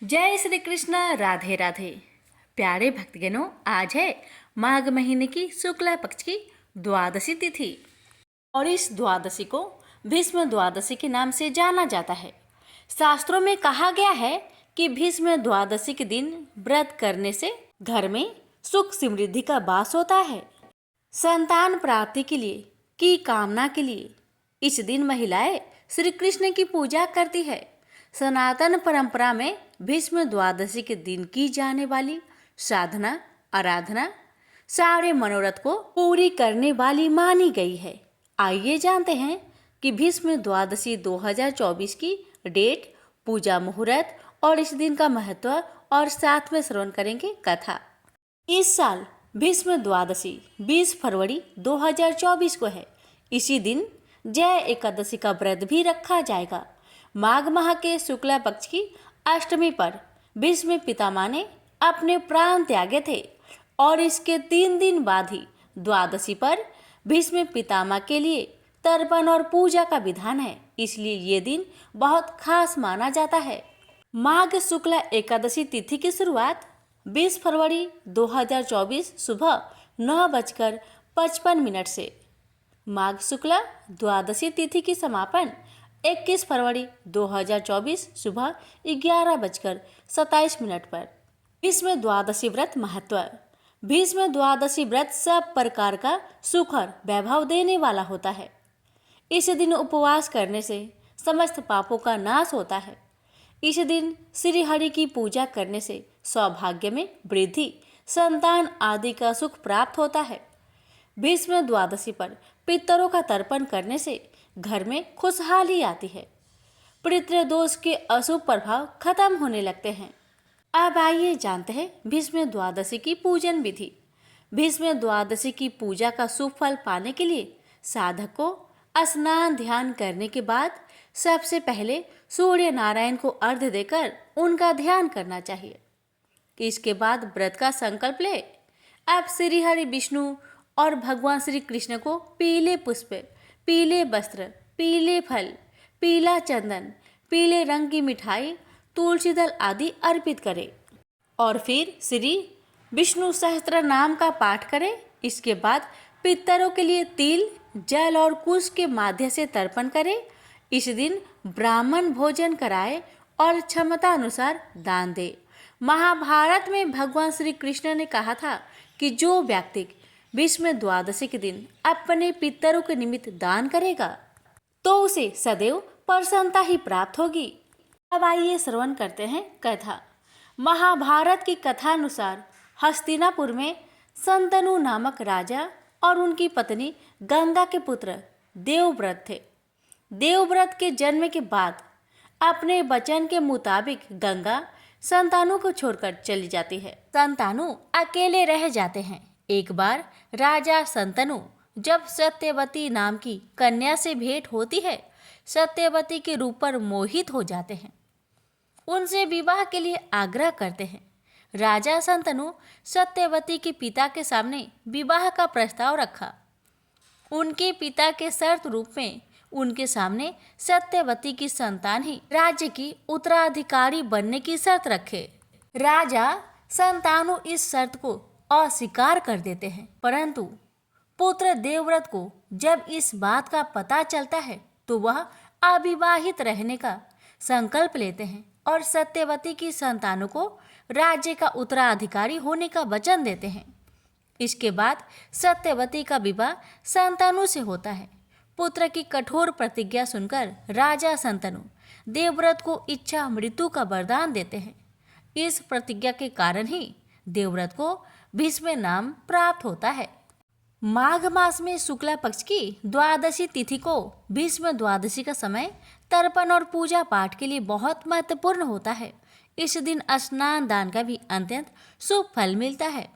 जय श्री कृष्ण। राधे राधे। प्यारे भक्तगणों, आज है माघ महीने की शुक्ला पक्ष की द्वादशी तिथि और इस द्वादशी को भीष्म द्वादशी के नाम से जाना जाता है। शास्त्रों में कहा गया है कि भीष्म द्वादशी के दिन व्रत करने से घर में सुख समृद्धि का वास होता है। संतान प्राप्ति के लिए की कामना के लिए इस दिन महिलाएं श्री कृष्ण की पूजा करती है। सनातन परंपरा में भीष्म द्वादशी के दिन की जाने वाली साधना आराधना सारे मनोरथ को पूरी करने वाली मानी गई है। आइए जानते हैं कि भीष्म द्वादशी 2024 की डेट, पूजा मुहूर्त और इस दिन का महत्व, और साथ में श्रवण करेंगे कथा। इस साल भीष्म द्वादशी 20 फरवरी 2024 को है। इसी दिन जय एकादशी का व्रत भी रखा जाएगा। माघ माह के शुक्ला पक्ष की अष्टमी पर भीष्म पितामह ने अपने प्राण त्यागे थे और इसके 3 दिन बाद ही द्वादशी पर भीष्म पितामह के लिए तर्पण और पूजा का विधान है, इसलिए ये दिन बहुत खास माना जाता है। माघ शुक्ला एकादशी तिथि की शुरुआत 20 फरवरी 2024 सुबह 9:55 से, माघ शुक्ला द्वादशी तिथि की समापन 21 फरवरी 2024 सुबह 11:27 पर। भीष्म द्वादशी व्रत महत्व। भीष्म द्वादशी व्रत सब प्रकार का सुख और वैभव देने वाला होता है। इस दिन उपवास करने से समस्त पापों का नाश होता है। इस दिन श्री हरि की पूजा करने से सौभाग्य में वृद्धि, संतान आदि का सुख प्राप्त होता है। भीष्म द्वादशी पर पितरों का तर्पण करने से घर में खुशहाली आती है। पितृ दोष के अशुभ प्रभाव खत्म होने लगते हैं। अब आइए जानते हैं भीष्म द्वादशी की पूजन विधि। भीष्म द्वादशी की पूजा का शुभ फल पाने के लिए साधक को स्नान ध्यान करने के बाद सबसे पहले सूर्य नारायण को अर्घ्य देकर उनका ध्यान करना चाहिए। इसके बाद व्रत का संकल्प ले। अब श्री हरि विष्णु और भगवान श्री कृष्ण को पीले पुष्प, पीले वस्त्र, पीले फल, पीला चंदन, पीले रंग की मिठाई, तुलसी दल आदि अर्पित करें और फिर श्री विष्णु सहस्त्र नाम का पाठ करें। इसके बाद पितरों के लिए तिल, जल और कुश के माध्यम से तर्पण करें। इस दिन ब्राह्मण भोजन कराए और क्षमता अनुसार दान दे। महाभारत में भगवान श्री कृष्ण ने कहा था कि जो व्यक्ति भीष्म द्वादशी के दिन अपने पितरों के निमित्त दान करेगा तो उसे सदैव प्रसन्नता ही प्राप्त होगी। अब आइए श्रवण करते हैं कथा। महाभारत की कथा अनुसार हस्तिनापुर में शंतनु नामक राजा और उनकी पत्नी गंगा के पुत्र देवव्रत थे। देवव्रत के जन्म के बाद अपने वचन के मुताबिक गंगा संतानों को छोड़कर चली जाती है। संतानु अकेले रह जाते हैं। एक बार राजा शंतनु जब सत्यवती नाम की कन्या से भेंट होती है, सत्यवती के रूप पर मोहित हो जाते हैं। उनसे विवाह के लिए आग्रह करते हैं। राजा शंतनु सत्यवती के पिता के सामने विवाह का प्रस्ताव रखा। उनके पिता के शर्त रूप में उनके सामने सत्यवती की संतान ही राज्य की उत्तराधिकारी बनने की शर्त रखे। राजा शंतनु इस शर्त को अस्वीकार कर देते हैं, परंतु पुत्र देवव्रत को जब इस बात का पता चलता है तो वह अविवाहित रहने का संकल्प लेते हैं और सत्यवती की संतानों को राज्य का उत्तराधिकारी होने का वचन देते हैं। इसके बाद सत्यवती का विवाह शंतनु से होता है। पुत्र की कठोर प्रतिज्ञा सुनकर राजा शंतनु देवव्रत को इच्छा मृत्यु का वरदान देते हैं। इस प्रतिज्ञा के कारण ही देवव्रत को भीष्म नाम प्राप्त होता है। माघ मास में शुक्ला पक्ष की द्वादशी तिथि को भीष्म द्वादशी का समय तर्पण और पूजा पाठ के लिए बहुत महत्वपूर्ण होता है। इस दिन स्नान दान का भी अत्यंत शुभ फल मिलता है।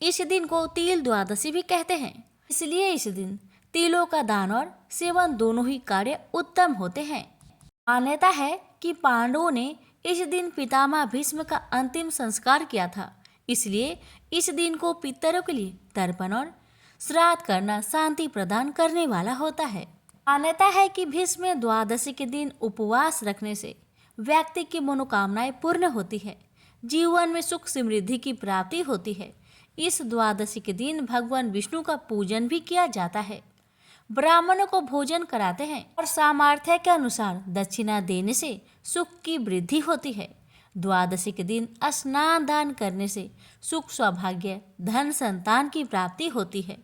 इस दिन को तिल द्वादशी भी कहते हैं, इसलिए इस दिन तिलों का दान और सेवन दोनों ही कार्य उत्तम होते हैं। मान्यता है कि पांडवों ने इस दिन पितामह भीष्म का अंतिम संस्कार किया था, इसलिए इस दिन को पितरों के लिए तर्पण और श्राद्ध करना शांति प्रदान करने वाला होता है। मान्यता है कि भीष्म द्वादशी के दिन उपवास रखने से व्यक्ति की मनोकामनाएं पूर्ण होती है, जीवन में सुख समृद्धि की प्राप्ति होती है। इस द्वादशी के दिन भगवान विष्णु का पूजन भी किया जाता है। ब्राह्मणों को भोजन कराते हैं और सामर्थ्य के अनुसार दक्षिणा देने से सुख की वृद्धि होती है। द्वादशी के दिन स्नान दान करने से सुख सौभाग्य धन संतान की प्राप्ति होती है।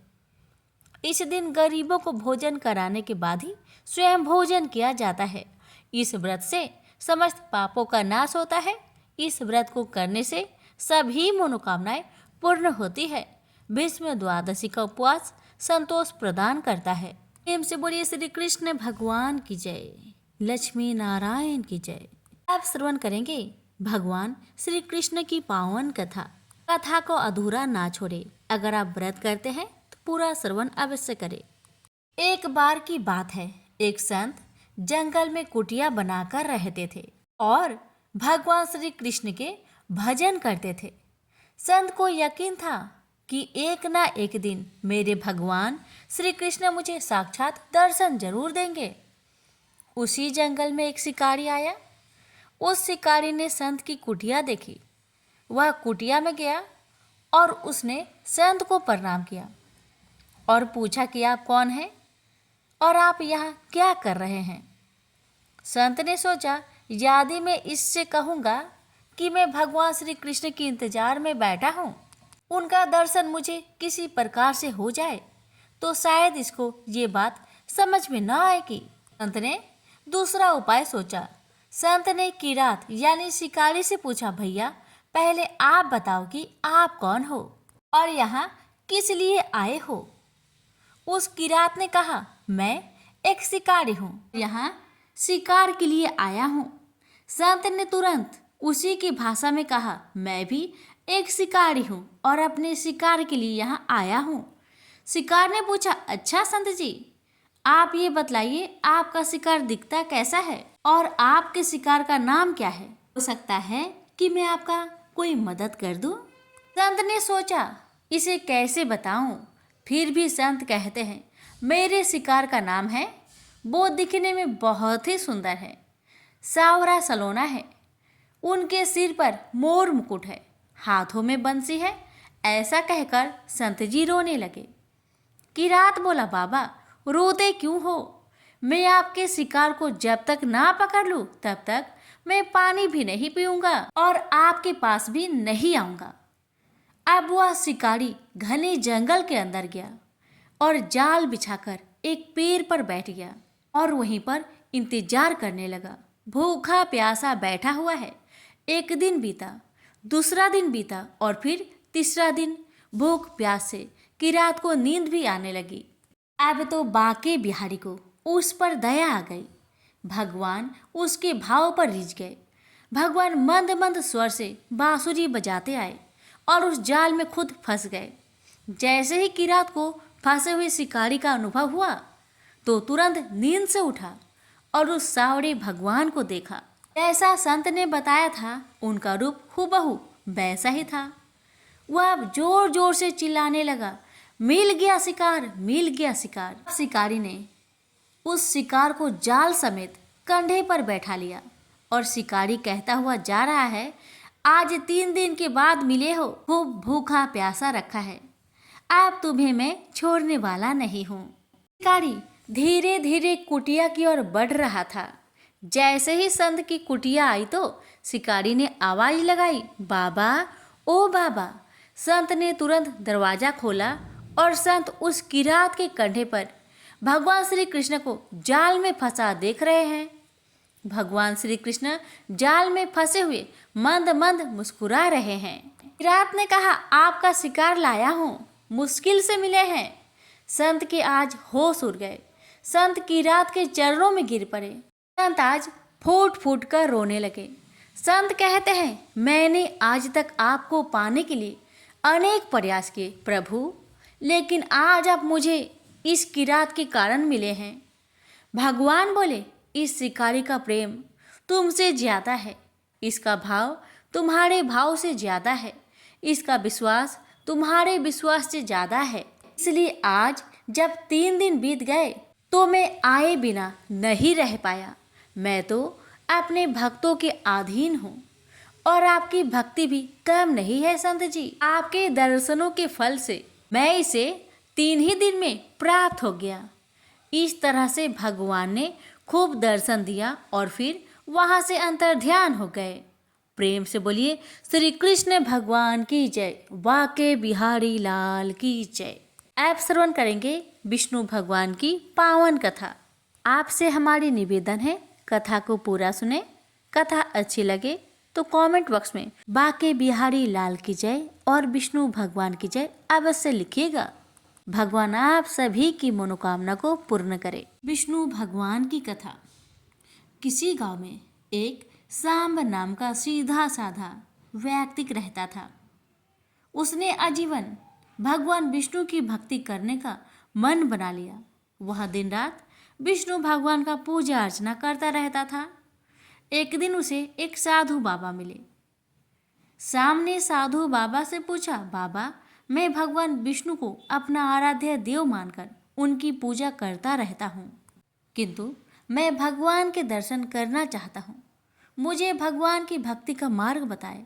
इस दिन गरीबों को भोजन कराने के बाद ही स्वयं भोजन किया जाता है। इस व्रत से समस्त पापों का नाश होता है। इस व्रत को करने से सभी मनोकामनाएं पूर्ण होती है। भीष्म द्वादशी का उपवास संतोष प्रदान करता है। प्रेम से बोलिए श्री कृष्ण भगवान की जय, लक्ष्मी नारायण की जय। आप श्रवण करेंगे भगवान श्री कृष्ण की पावन कथा। कथा को अधूरा ना छोड़े। अगर आप व्रत करते हैं तो पूरा श्रवण अवश्य करें। एक बार की बात है, एक संत जंगल में कुटिया बनाकर रहते थे और भगवान श्री कृष्ण के भजन करते थे। संत को यकीन था कि एक ना एक दिन मेरे भगवान श्री कृष्ण मुझे साक्षात दर्शन जरूर देंगे। उसी जंगल में एक शिकारी आया। उस शिकारी ने संत की कुटिया देखी। वह कुटिया में गया और उसने संत को प्रणाम किया और पूछा कि आप कौन हैं और आप यहाँ क्या कर रहे हैं। संत ने सोचा, यदि मैं इससे कहूँगा कि मैं भगवान श्री कृष्ण के इंतजार में बैठा हूँ, उनका दर्शन मुझे किसी प्रकार से हो जाए तो शायद इसको ये बात समझ में न आएगी। संत ने दूसरा उपाय सोचा। संत ने किरात यानी शिकारी से पूछा, भैया पहले आप बताओ कि आप कौन हो और यहाँ किस लिए आए हो। उस किरात ने कहा, मैं एक शिकारी हूँ, यहाँ शिकार के लिए आया हूँ। संत ने तुरंत उसी की भाषा में कहा, मैं भी एक शिकारी हूँ और अपने शिकार के लिए यहाँ आया हूँ। शिकार ने पूछा, अच्छा संत जी, आप ये बतलाइए आपका शिकार दिखता कैसा है और आपके शिकार का नाम क्या है। हो सकता है कि मैं आपका कोई मदद कर दूं। संत ने सोचा, इसे कैसे बताऊं। फिर भी संत कहते हैं, मेरे शिकार का नाम है, वो दिखने में बहुत ही सुंदर है, सावरा सलोना है, उनके सिर पर मोर मुकुट है, हाथों में बंसी है। ऐसा कहकर संत जी रोने लगे। किरात बोला, बाबा रोते क्यों हो? मैं आपके शिकार को जब तक ना पकड़ लूं तब तक मैं पानी भी नहीं पीऊंगा और आपके पास भी नहीं आऊंगा। अब वह शिकारी घने जंगल के अंदर गया और जाल बिछाकर एक पेड़ पर बैठ गया और वहीं पर इंतजार करने लगा। भूखा प्यासा बैठा हुआ है। एक दिन बीता, दूसरा दिन बीता और फिर तीसरा दिन। भूख प्यास से किरात को नींद भी आने लगी। अब तो बाके बिहारी को उस पर दया आ गई। भगवान उसके भाव पर रिझ गए। भगवान मंद मंद स्वर से बांसुरी बजाते आए और उस जाल में खुद फंस गए। जैसे ही किरात को फंसे हुए शिकारी का अनुभव हुआ तो तुरंत नींद से उठा और उस सावड़े भगवान को देखा। जैसा संत ने बताया था उनका रूप हूबहू वैसा ही था। वह अब जोर जोर से चिल्लाने लगा, मिल गया शिकार, मिल गया शिकार। शिकारी ने उस शिकार को जाल समेत कंधे पर बैठा लिया और शिकारी कहता हुआ जा रहा है, आज 3 दिन के बाद मिले हो, खूब भूखा प्यासा रखा है, अब तुम्हें मैं छोड़ने वाला नहीं हूँ। शिकारी धीरे धीरे कुटिया की ओर बढ़ रहा था। जैसे ही संत की कुटिया आई तो शिकारी ने आवाज लगाई, बाबा ओ बाबा। संत ने तुरंत दरवाजा खोला और संत उस किरात के कंधे पर भगवान श्री कृष्ण को जाल में फंसा देख रहे हैं। भगवान श्री कृष्ण जाल में फंसे हुए मंद मंद मुस्कुरा रहे हैं। किरात ने कहा, आपका शिकार लाया हूँ, मुश्किल से मिले हैं। संत के आज होश उड़ गए। संत किरात के चरणों में गिर पड़े। संत आज फूट फूट कर रोने लगे। संत कहते हैं, मैंने आज तक आपको पाने के लिए अनेक प्रयास किए प्रभु, लेकिन आज आप मुझे इस किरात के कारण मिले हैं। भगवान बोले, इस शिकारी का प्रेम तुमसे ज्यादा है, इसका भाव तुम्हारे भाव से ज्यादा है, इसका विश्वास तुम्हारे विश्वास से ज्यादा है। इसलिए आज जब 3 दिन बीत गए तो मैं आए बिना नहीं रह पाया। मैं तो अपने भक्तों के अधीन हूँ और आपकी भक्ति भी कम नहीं है संत जी। आपके दर्शनों के फल से मैं इसे 3 ही दिन में प्राप्त हो गया। इस तरह से भगवान ने खूब दर्शन दिया और फिर वहां से अंतर्ध्यान हो गए। प्रेम से बोलिए श्री कृष्ण भगवान की जय, वाके बिहारी लाल की जय। आप श्रवण करेंगे विष्णु भगवान की पावन कथा। आपसे हमारी निवेदन है, कथा को पूरा सुने। कथा अच्छी लगे तो कमेंट बॉक्स में बाके बिहारी लाल की जय और विष्णु भगवान की जय अवश्य लिखिएगा। भगवान आप सभी की मनोकामना को पूर्ण करे। विष्णु भगवान की कथा। किसी गांव में एक सांब नाम का सीधा साधा व्यक्ति रहता था। उसने आजीवन भगवान विष्णु की भक्ति करने का मन बना लिया। वह दिन रात विष्णु भगवान का पूजा अर्चना करता रहता था। एक दिन उसे एक साधु बाबा मिले। सांब ने साधु बाबा से पूछा, बाबा, मैं भगवान विष्णु को अपना आराध्य देव मानकर उनकी पूजा करता रहता हूँ, किंतु मैं भगवान के दर्शन करना चाहता हूँ। मुझे भगवान की भक्ति का मार्ग बताए।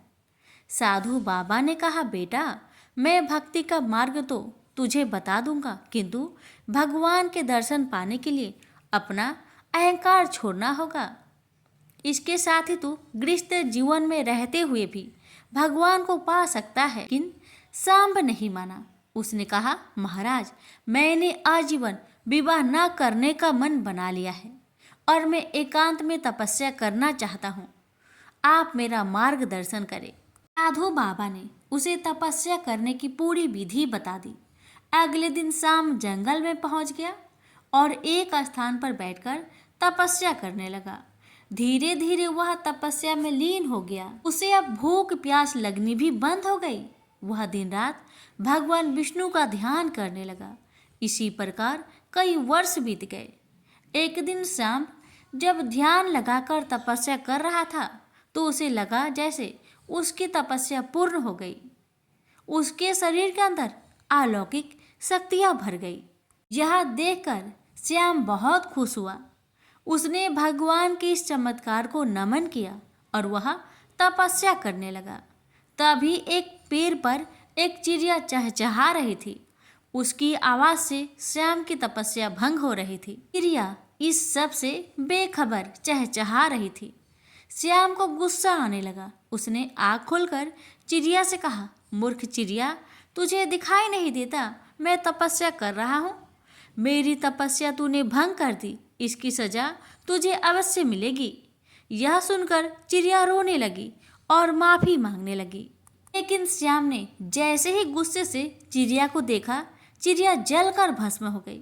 साधु बाबा ने कहा, बेटा, मैं भक्ति का मार्ग तो तुझे बता दूंगा, किंतु भगवान के दर्शन पाने के लिए अपना अहंकार छोड़ना होगा। इसके साथ ही तू गृहस्थ जीवन में रहते हुए भी भगवान को पा सकता है। लेकिन सांब नहीं माना। उसने कहा, महाराज, मैंने आजीवन विवाह न करने का मन बना लिया है और मैं एकांत में तपस्या करना चाहता हूँ। आप मेरा मार्गदर्शन करें। साधु बाबा ने उसे तपस्या करने की पूरी विधि बता दी। अगले दिन सांब जंगल में पहुंच गया और एक स्थान पर बैठकर तपस्या करने लगा। धीरे धीरे वह तपस्या में लीन हो गया। उसे अब भूख प्यास लगनी भी बंद हो गई। वह दिन रात भगवान विष्णु का ध्यान करने लगा। इसी प्रकार कई वर्ष बीत गए। एक दिन सांब जब ध्यान लगाकर तपस्या कर रहा था तो उसे लगा जैसे उसकी तपस्या पूर्ण हो गई। उसके शरीर के अंदर अलौकिक शक्तियां भर गई। यह देखकर श्याम बहुत खुश हुआ। उसने भगवान के इस चमत्कार को नमन किया और वह तपस्या करने लगा। तभी एक पेड़ पर एक चिड़िया चहचहा रही थी। उसकी आवाज से श्याम की तपस्या भंग हो रही थी। चिड़िया इस सब से बेखबर चहचहा रही थी। श्याम को गुस्सा आने लगा। उसने आँख खोलकर चिड़िया से कहा, मूर्ख चिड़िया, तुझे दिखाई नहीं देता मैं तपस्या कर रहा हूँ? मेरी तपस्या तूने भंग कर दी, इसकी सजा तुझे अवश्य मिलेगी। यह सुनकर चिड़िया रोने लगी और माफी मांगने लगी। लेकिन श्याम ने जैसे ही गुस्से से चिड़िया को देखा, चिड़िया जलकर भस्म हो गई।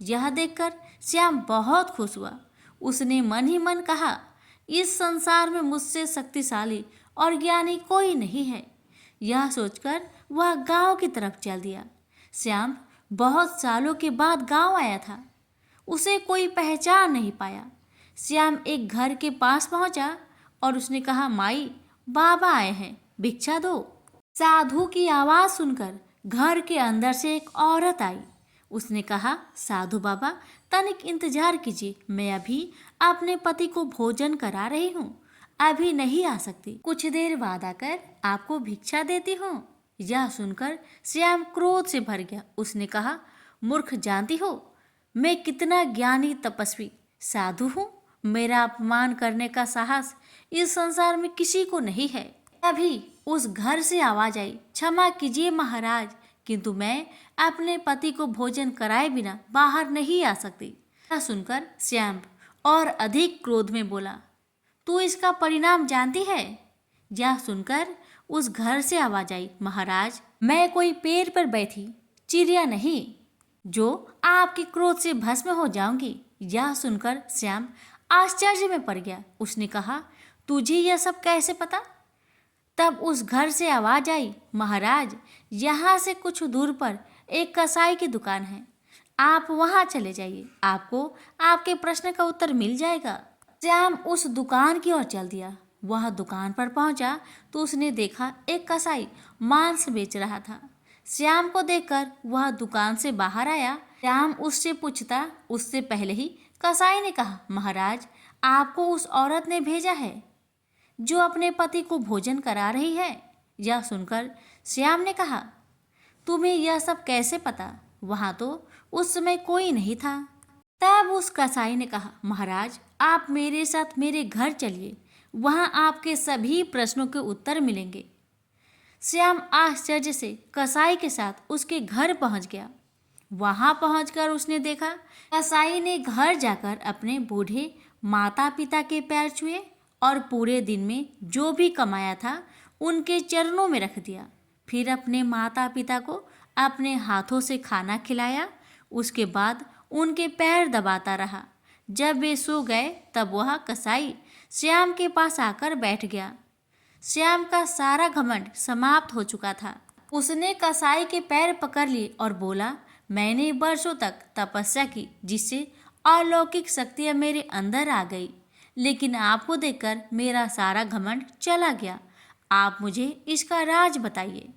यह देखकर श्याम बहुत खुश हुआ। उसने मन ही मन कहा, इस संसार में मुझसे शक्तिशाली और ज्ञानी कोई नहीं है। यह सोचकर वह गांव की तरफ चल दिया। श्याम बहुत सालों के बाद गांव आया था। उसे कोई पहचान नहीं पाया। श्याम एक घर के पास पहुंचा और उसने कहा, माई, बाबा आए हैं, भिक्षा दो। साधु की आवाज़ सुनकर घर के अंदर से एक औरत आई। उसने कहा, साधु बाबा, तनिक इंतजार कीजिए, मैं अभी अपने पति को भोजन करा रही हूँ, अभी नहीं आ सकती। कुछ देर बाद आकर आपको भिक्षा देती हूँ। यह सुनकर श्याम क्रोध से भर गया। उसने कहा, मूर्ख, जानती हो मैं कितना ज्ञानी तपस्वी साधु हूँ? मेरा अपमान करने का साहस इस संसार में किसी को नहीं है। तभी उस घर से आवाज आई, क्षमा कीजिए महाराज, किंतु मैं अपने पति को भोजन कराए बिना बाहर नहीं आ सकती। यह सुनकर श्याम और अधिक क्रोध में बोला, तू इसका परिणाम जानती है? यह सुनकर उस घर से आवाज आई, महाराज, मैं कोई पेड़ पर बैठी चिड़िया नहीं जो आपके क्रोध से भस्म हो जाऊंगी। यह सुनकर श्याम आश्चर्य में पड़ गया। उसने कहा, तुझे यह सब कैसे पता? तब उस घर से आवाज आई, महाराज, यहाँ से कुछ दूर पर एक कसाई की दुकान है, आप वहाँ चले जाइए, आपको आपके प्रश्न का उत्तर मिल जाएगा। श्याम उस दुकान की ओर चल दिया। वह दुकान पर पहुंचा तो उसने देखा एक कसाई मांस बेच रहा था। श्याम को देखकर वह दुकान से बाहर आया। श्याम उससे पूछता, उससे पहले ही कसाई ने कहा, महाराज, आपको उस औरत ने भेजा है जो अपने पति को भोजन करा रही है। यह सुनकर श्याम ने कहा, तुम्हें यह सब कैसे पता? वहां तो उस समय कोई नहीं था। तब उस कसाई ने कहा, महाराज आप मेरे साथ मेरे घर चलिए, वहां आपके सभी प्रश्नों के उत्तर मिलेंगे। श्याम आश्चर्य से कसाई के साथ उसके घर पहुंच गया। वहां पहुंचकर उसने देखा कसाई ने घर जाकर अपने बूढ़े माता पिता के पैर छुए और पूरे दिन में जो भी कमाया था उनके चरणों में रख दिया। फिर अपने माता पिता को अपने हाथों से खाना खिलाया। उसके बाद उनके पैर दबाता रहा। जब वे सो गए तब वह कसाई श्याम के पास आकर बैठ गया। श्याम का सारा घमंड समाप्त हो चुका था। उसने कसाई के पैर पकड़ लिए और बोला, मैंने वर्षों तक तपस्या की जिससे अलौकिक शक्तियाँ मेरे अंदर आ गई, लेकिन आपको देखकर मेरा सारा घमंड चला गया। आप मुझे इसका राज बताइए।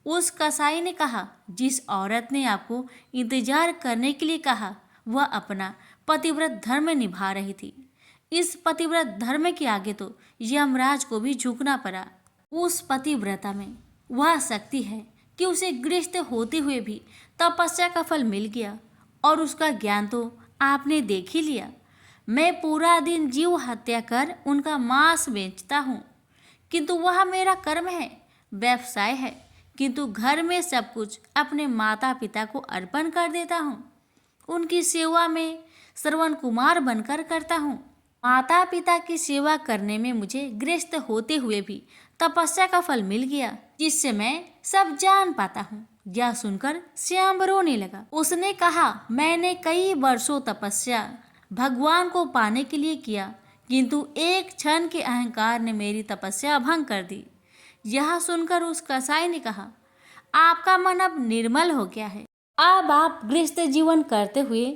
उस कसाई ने कहा, जिस औरत ने आपको इंतजार करने के लिए कहा वह अपना पतिव्रत धर्म निभा रही थी। इस पतिव्रत धर्म के आगे तो यमराज को भी झुकना पड़ा। उस पतिव्रता में वह शक्ति है कि उसे गृहस्थ होते हुए भी तपस्या का फल मिल गया, और उसका ज्ञान तो आपने देख ही लिया। मैं पूरा दिन जीव हत्या कर उनका मांस बेचता हूँ, किंतु वह मेरा कर्म है, व्यवसाय है। किंतु घर में सब कुछ अपने माता पिता को अर्पण कर देता हूँ। उनकी सेवा में श्रवण कुमार बनकर करता हूँ। माता पिता की सेवा करने में मुझे गृहस्थ होते हुए भी तपस्या का फल मिल गया, जिससे मैं सब जान पाता हूँ। यह सुनकर श्याम रोने लगा। उसने कहा, मैंने कई वर्षों तपस्या भगवान को पाने के लिए किया, किंतु एक क्षण के अहंकार ने मेरी तपस्या भंग कर दी। यह सुनकर उस कसाई ने कहा, आपका मन अब निर्मल हो गया है। अब आप गृहस्थ जीवन करते हुए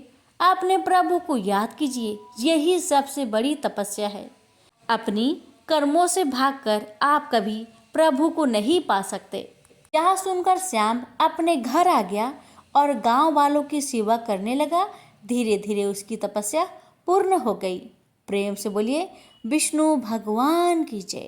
अपने प्रभु को याद कीजिए, यही सबसे बड़ी तपस्या है। अपनी कर्मों से भागकर आप कभी प्रभु को नहीं पा सकते। यह सुनकर श्याम अपने घर आ गया और गांव वालों की सेवा करने लगा। धीरे धीरे उसकी तपस्या पूर्ण हो गई। प्रेम से बोलिए, विष्णु भगवान की जय।